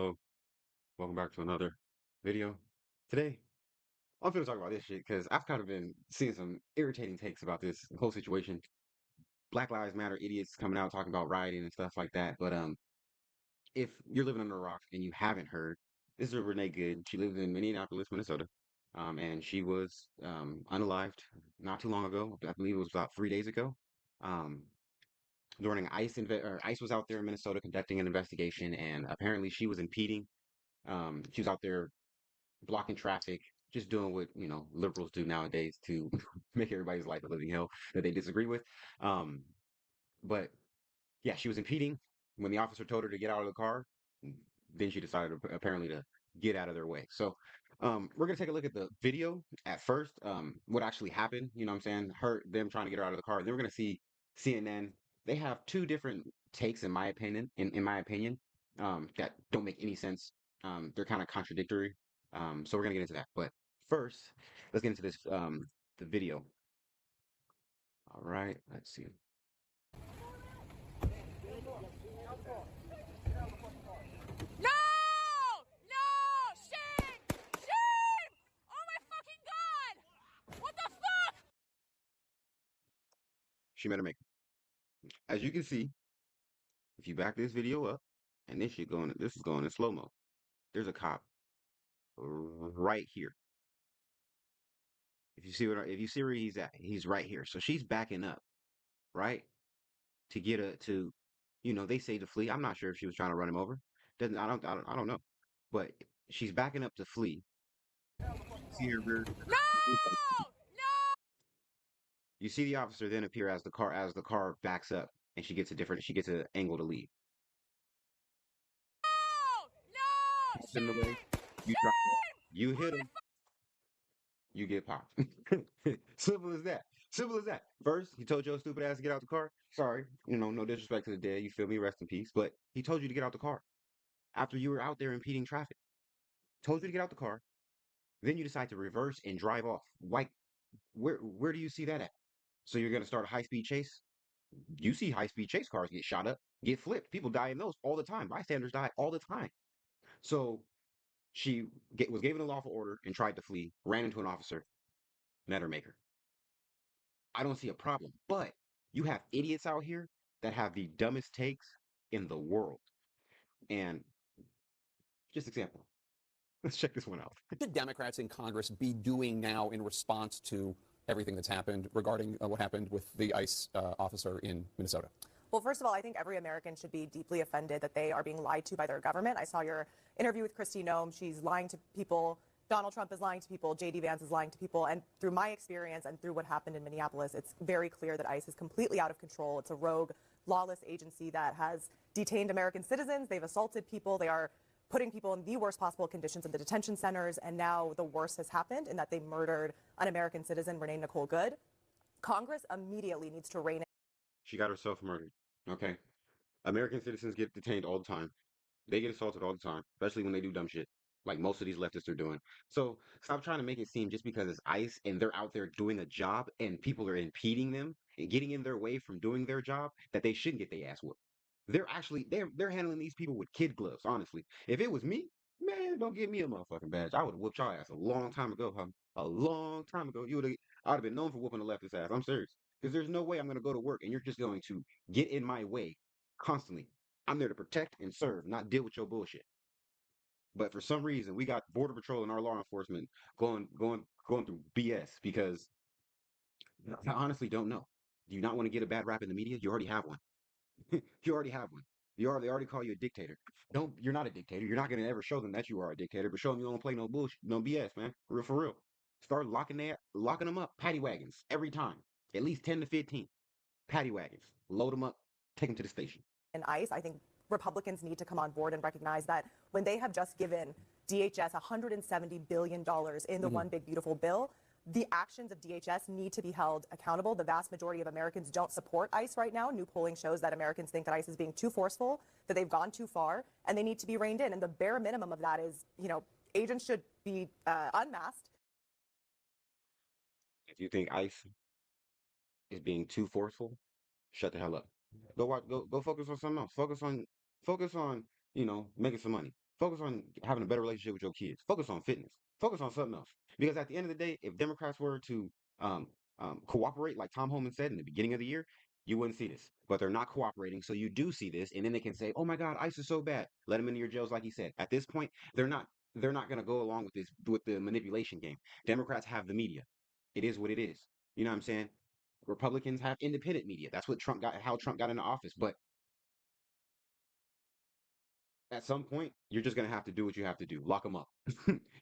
Hello, welcome back to another video. Today, I'm going to talk about this shit because I've kind of been seeing some irritating takes about this whole situation. Black Lives Matter idiots coming out talking about rioting and stuff like that. But if you're living under a rock and you haven't heard, this is Renee Good. She lives in Minneapolis, Minnesota, and she was unalived not too long ago. I believe it was about 3 days ago. Um, During ICE was out there in Minnesota conducting an investigation, and apparently she was impeding. She was out there blocking traffic, just doing what liberals do nowadays to make everybody's life a living hell that they disagree with. Um, but yeah, she was impeding when the officer told her to get out of the car. Then she decided apparently to get out of their way. So we're gonna take a look at the video at first. What actually happened? You know what I'm saying? Them trying to get her out of the car. And then we're gonna see CNN. They have two different takes, in my opinion. In my opinion, that don't make any sense. They're kind of contradictory. So we're gonna get into that. But first, let's get into this the video. All right, let's see. No! No! Shame! Shame! Oh my fucking god! What the fuck? She made a make. As you can see, if you back this video up, and this is going in slow mo. There's a cop right here. If you see where he's at, he's right here. So she's backing up, right, to get a to, they say to flee. I'm not sure if she was trying to run him over. Doesn't I don't know, but she's backing up to flee. See her rear. No! No! You see the officer then appear as the car backs up, and she gets an angle to leave. No! In the way, Shame! you drop off, Shame! you Oh hit my him, you get popped. Simple as that. Simple as that. First, he told your stupid ass to get out the car. Sorry, no disrespect to the dead. You feel me? Rest in peace. But he told you to get out the car after you were out there impeding traffic. Told you to get out the car. Then you decide to reverse and drive off. Why? Where do you see that at? So you're gonna start a high speed chase? You see high speed chase cars get shot up, get flipped. People die in those all the time. Bystanders die all the time. So was given a lawful order and tried to flee. Ran into an officer. Met her maker. I don't see a problem. But you have idiots out here that have the dumbest takes in the world. And just example. Let's check this one out. Should Democrats in Congress be doing now in response to everything that's happened regarding what happened with the ICE officer in Minnesota? Well, first of all, I think every American should be deeply offended that they are being lied to by their government. I saw your interview with Kristi Noem. She's lying to people. Donald Trump is lying to people. J.D. Vance is lying to people. And through my experience and through what happened in Minneapolis, it's very clear that ICE is completely out of control. It's a rogue, lawless agency that has detained American citizens. They've assaulted people. They are putting people in the worst possible conditions in the detention centers. And now the worst has happened in that they murdered an American citizen, Renee Nicole Good. Congress immediately needs to rein in. She got herself murdered. Okay. American citizens get detained all the time. They get assaulted all the time, especially when they do dumb shit, like most of these leftists are doing. So stop trying to make it seem just because it's ICE and they're out there doing a job and people are impeding them and getting in their way from doing their job that they shouldn't get their ass whooped. They're handling these people with kid gloves. Honestly, if it was me, man, don't give me a motherfucking badge. I would have whooped y'all ass a long time ago, huh? A long time ago. I'd have been known for whooping the leftist ass. I'm serious. Because there's no way I'm gonna go to work and you're just going to get in my way constantly. I'm there to protect and serve, not deal with your bullshit. But for some reason, we got Border Patrol and our law enforcement going through BS because I honestly don't know. Do you not want to get a bad rap in the media? You already have one. You already have one. They already call you a dictator. Don't You're not a dictator. You're not gonna ever show them that you are a dictator, but show them you don't play no bullshit, no BS, man. For real. Start locking them up. Paddy wagons every time. At least 10 to 15 paddy wagons. Load them up. Take them to the station. And ICE, I think Republicans need to come on board and recognize that when they have just given DHS $170 billion in the One Big Beautiful Bill, the actions of DHS need to be held accountable. The vast majority of Americans don't support ICE right now. New polling shows that Americans think that ICE is being too forceful, that they've gone too far, and they need to be reined in. And the bare minimum of that is, agents should be unmasked. If you think ICE is being too forceful, shut the hell up. Go focus on something else. Focus on, making some money. Focus on having a better relationship with your kids. Focus on fitness. Focus on something else. Because at the end of the day, if Democrats were to um, cooperate, like Tom Homan said in the beginning of the year, you wouldn't see this. But they're not cooperating, so you do see this, and then they can say, "Oh my God, ICE is so bad. Let them into your jails," like he said. At this point, they're not. They're not going to go along with this with the manipulation game. Democrats have the media. It is what it is. You know what I'm saying? Republicans have independent media. That's what Trump got. How Trump got into office. But at some point, you're just gonna have to do what you have to do. Lock them up.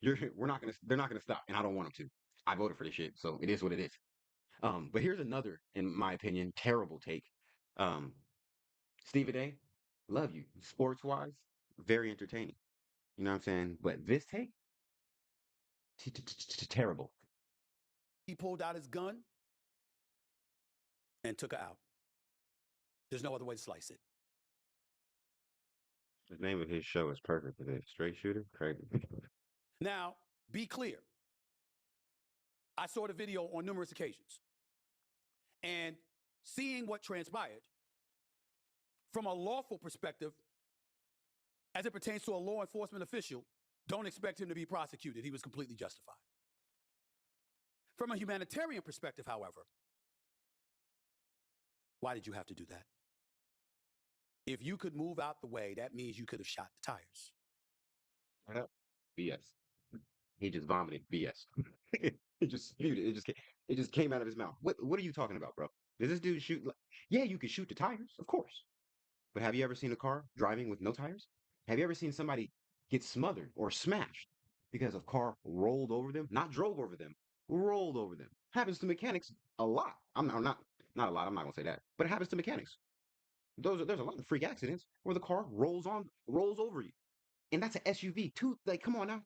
We're not gonna. They're not gonna stop, and I don't want them to. I voted for this shit, so it is what it is. But here's another, in my opinion, terrible take. Um, Steve Day, love you. Sports wise, very entertaining. You know what I'm saying? But this take, terrible. He pulled out his gun and took her out. There's no other way to slice it. The name of his show is perfect for this. Straight shooter, crazy. Now, be clear. I saw the video on numerous occasions. And seeing what transpired from a lawful perspective, as it pertains to a law enforcement official, don't expect him to be prosecuted. He was completely justified. From a humanitarian perspective, however, why did you have to do that? If you could move out the way, that means you could have shot the tires. BS. He just vomited BS. He just spewed it. It just came out of his mouth. What are you talking about, bro? Does this dude shoot? Yeah, you can shoot the tires, of course. But have you ever seen a car driving with no tires? Have you ever seen somebody get smothered or smashed because a car rolled over them? Not drove over them, rolled over them. Happens to mechanics a lot. I'm not a lot. I'm not gonna say that, but it happens to mechanics. There's a lot of freak accidents where the car rolls over you, and that's an SUV. Two, like, come on now,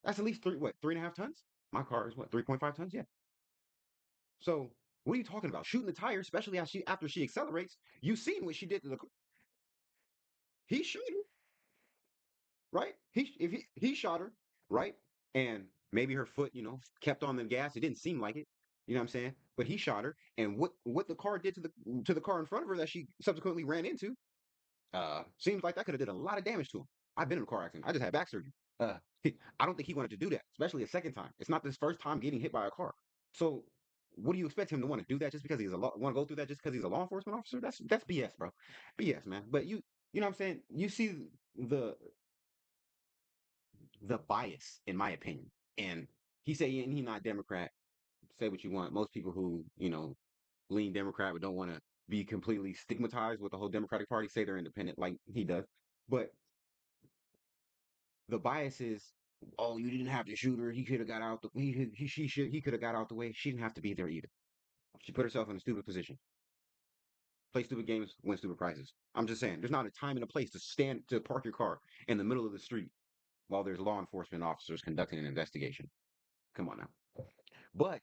that's at least 3.5 tons? My car is what, 3.5 tons? Yeah. So what are you talking about? Shooting the tire, especially after she accelerates. You seen what she did to the. He shot her, right? He shot her, right? And maybe her foot, kept on the gas. It didn't seem like it. You know what I'm saying? But he shot her, and what the car did to the car in front of her that she subsequently ran into, seems like that could have did a lot of damage to him. I've been in a car accident. I just had back surgery. Uh, I don't think he wanted to do that, especially a second time. It's not his first time getting hit by a car. So, what do you expect him to want to do that just because want to go through that just because he's a law enforcement officer? That's BS, bro. BS, man. But you know what I'm saying? You see the the bias, in my opinion. And he said he not Democrat. Say what you want. Most people who lean Democrat but don't want to be completely stigmatized with the whole Democratic Party say they're independent, like he does. But the bias is, oh, you didn't have to shoot her. He could have got out. He could have got out the way. She didn't have to be there either. She put herself in a stupid position. Play stupid games, win stupid prizes. I'm just saying, there's not a time and a place to park your car in the middle of the street while there's law enforcement officers conducting an investigation. Come on now. But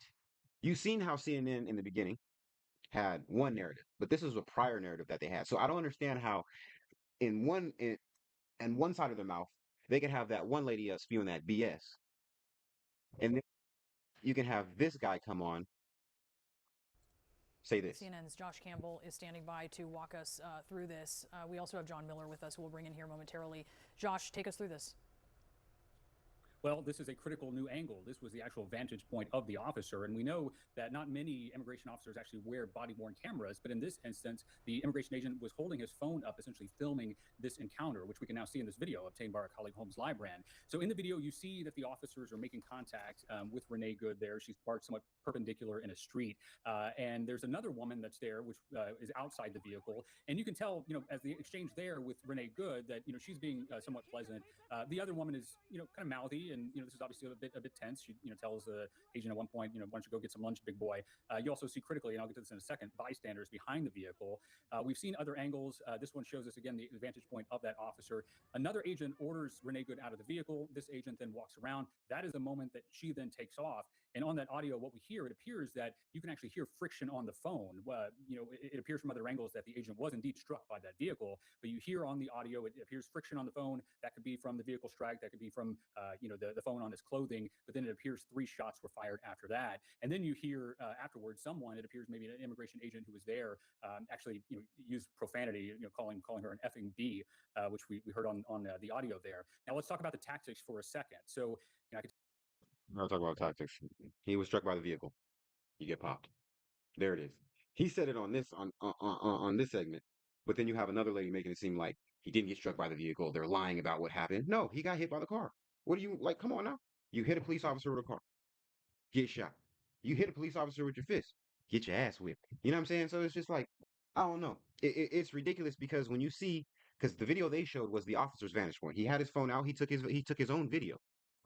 you've seen how CNN in the beginning had one narrative, but this is a prior narrative that they had. So I don't understand how in one side of their mouth they can have that one lady spewing that BS, and then you can have this guy come on say this. CNN's Josh Campbell is standing by to walk us through this. We also have John Miller with us, who we'll bring in here momentarily. Josh, take us through this. Well, this is a critical new angle. This was the actual vantage point of the officer. And we know that not many immigration officers actually wear body-worn cameras. But in this instance, the immigration agent was holding his phone up, essentially filming this encounter, which we can now see in this video obtained by our colleague Holmes Librand. So in the video, you see that the officers are making contact with Renee Good there. She's parked somewhat perpendicular in a street. And there's another woman that's there, which is outside the vehicle. And you can tell, as the exchange there with Renee Good, that, she's being somewhat pleasant. The other woman is, kind of mouthy. And this is obviously a bit tense. She tells the agent at one point, why don't you go get some lunch, big boy. You also see critically, and I'll get to this in a second, bystanders behind the vehicle. We've seen other angles. This one shows us again the vantage point of that officer. Another agent orders Renee Good out of the vehicle. This agent then walks around. That is the moment that she then takes off. And on that audio, what we hear, it appears that you can actually hear friction on the phone. It appears from other angles that the agent was indeed struck by that vehicle, but you hear on the audio, it appears friction on the phone. That could be from the vehicle strike. That could be from, the phone on his clothing, but then it appears 3 shots were fired after that. And then you hear afterwards someone, it appears maybe an immigration agent who was there, actually used profanity, calling her an effing B, which we heard on the audio there. Now let's talk about the tactics for a second. So I could I'll talk about tactics. He was struck by the vehicle. You get popped. There it is. He said it on this segment, but then you have another lady making it seem like he didn't get struck by the vehicle. They're lying about what happened. No, he got hit by the car. What do you like? Come on now. You hit a police officer with a car, get shot. You hit a police officer with your fist, get your ass whipped. You know what I'm saying? So it's just like, I don't know. It's ridiculous because when you see, because the video they showed was the officer's vantage point. He had his phone out. He took his own video.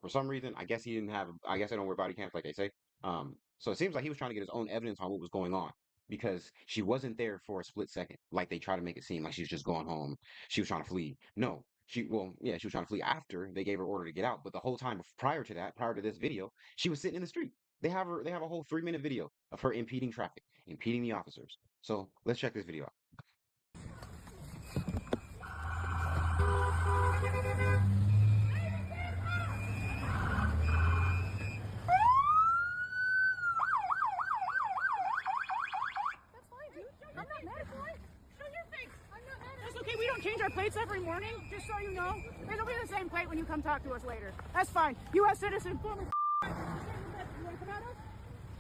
For some reason, I guess he didn't have. I guess I don't wear body cams like they say. So it seems like he was trying to get his own evidence on what was going on because she wasn't there for a split second, like they try to make it seem like she's just going home. She was trying to flee. No, yeah, she was trying to flee after they gave her order to get out. But the whole time prior to that, prior to this video, she was sitting in the street. They have a whole 3 minute video of her impeding traffic, impeding the officers. So let's check this video out. That's okay. We don't change our plates every morning, just so you know. It'll be the same plate when you come talk to us later. That's fine. U.S. citizen, former. You want to come at us?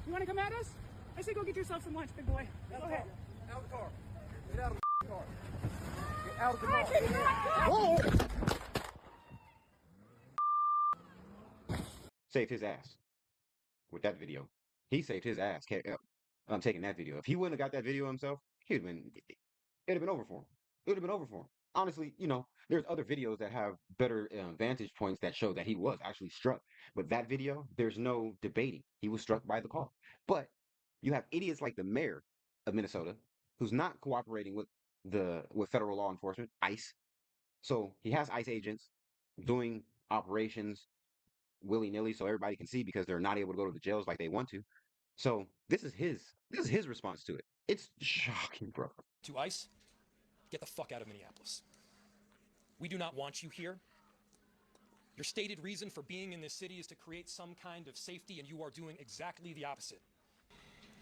You want to come at us? I say go get yourself some lunch, big boy. Go ahead. Out of the car. Get out of the car. Get out of the car. Whoa! Saved his ass with that video. He saved his ass. I'm taking that video. If he wouldn't have got that video himself, it'd have been over for him. It would have been over for him. Honestly, there's other videos that have better vantage points that show that he was actually struck. But that video, there's no debating. He was struck by the car. But you have idiots like the mayor of Minnesota, who's not cooperating with federal law enforcement, ICE. So he has ICE agents doing operations willy-nilly so everybody can see because they're not able to go to the jails like they want to. So this is his response to it. It's shocking, bro. To ICE, get the fuck out of Minneapolis. We do not want you here. Your stated reason for being in this city is to create some kind of safety, and you are doing exactly the opposite.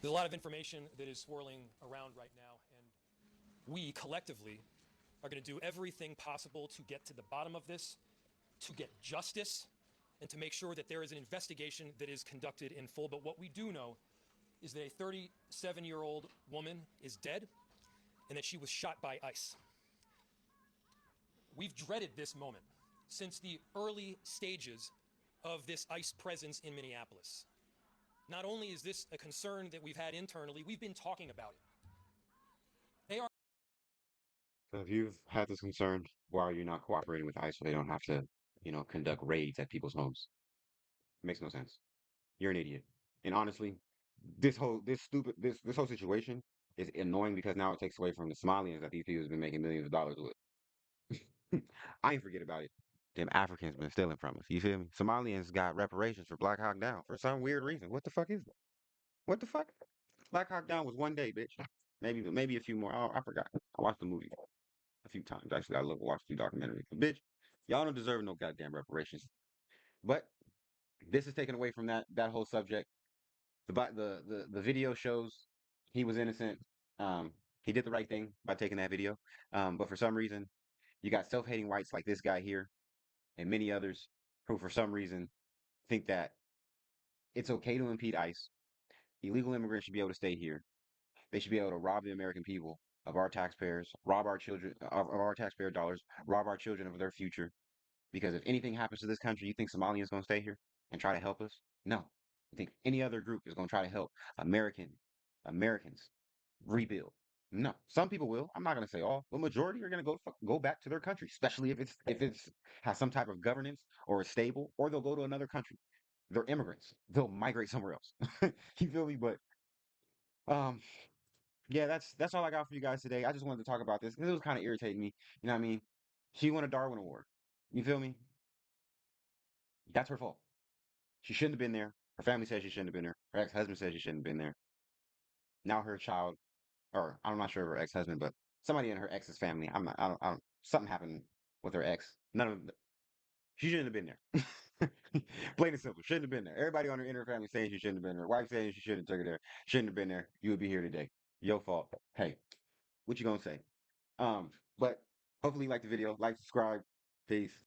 There's a lot of information that is swirling around right now, and we collectively are going to do everything possible to get to the bottom of this, to get justice, and to make sure that there is an investigation that is conducted in full. But what we do know is that a 37-year-old woman is dead and that she was shot by ICE. We've dreaded this moment since the early stages of this ICE presence in Minneapolis. Not only is this a concern that we've had internally, we've been talking about it. They are. So if you've had this concern, why are you not cooperating with ICE so they don't have to, conduct raids at people's homes? It makes no sense. You're an idiot. And honestly, this whole situation is annoying because now it takes away from the Somalians that these people have been making millions of dollars with. I ain't forget about it. Them Africans been stealing from us. You feel me? Somalians got reparations for Black Hawk Down for some weird reason. What the fuck is that? What the fuck? Black Hawk Down was one day, bitch. Maybe a few more. I forgot. I watched the movie a few times. Actually, watched a few documentaries. But bitch, y'all don't deserve no goddamn reparations. But this is taken away from that whole subject. The video shows he was innocent. He did the right thing by taking that video. But for some reason, you got self-hating whites like this guy here and many others who, for some reason, think that it's okay to impede ICE. Illegal immigrants should be able to stay here. They should be able to rob the American people of our taxpayers, rob our children of our taxpayer dollars, rob our children of their future. Because if anything happens to this country, you think Somalia is going to stay here and try to help us? No. You think any other group is going to try to help Americans rebuild? No. Some people will. I'm not going to say all, but majority are going to go back to their country, especially if it's has some type of governance or is stable, or they'll go to another country. They're immigrants. They'll migrate somewhere else. You feel me? But um, yeah, that's all I got for you guys today. I just wanted to talk about this because it was kind of irritating me. You know what I mean? She won a Darwin Award. You feel me? That's her fault. She shouldn't have been there. Her family says she shouldn't have been there. Her ex-husband says she shouldn't have been there. Now her child, or I'm not sure of her ex-husband, but somebody in her ex's family. I'm not. I don't. Something happened with her ex. None of. She shouldn't have been there. Plain and simple. Shouldn't have been there. Everybody on her inner family saying she shouldn't have been there. Wife saying she shouldn't have took her there. Shouldn't have been there. You would be here today. Your fault. Hey, what you gonna say? But hopefully you like the video. Like, subscribe. Peace.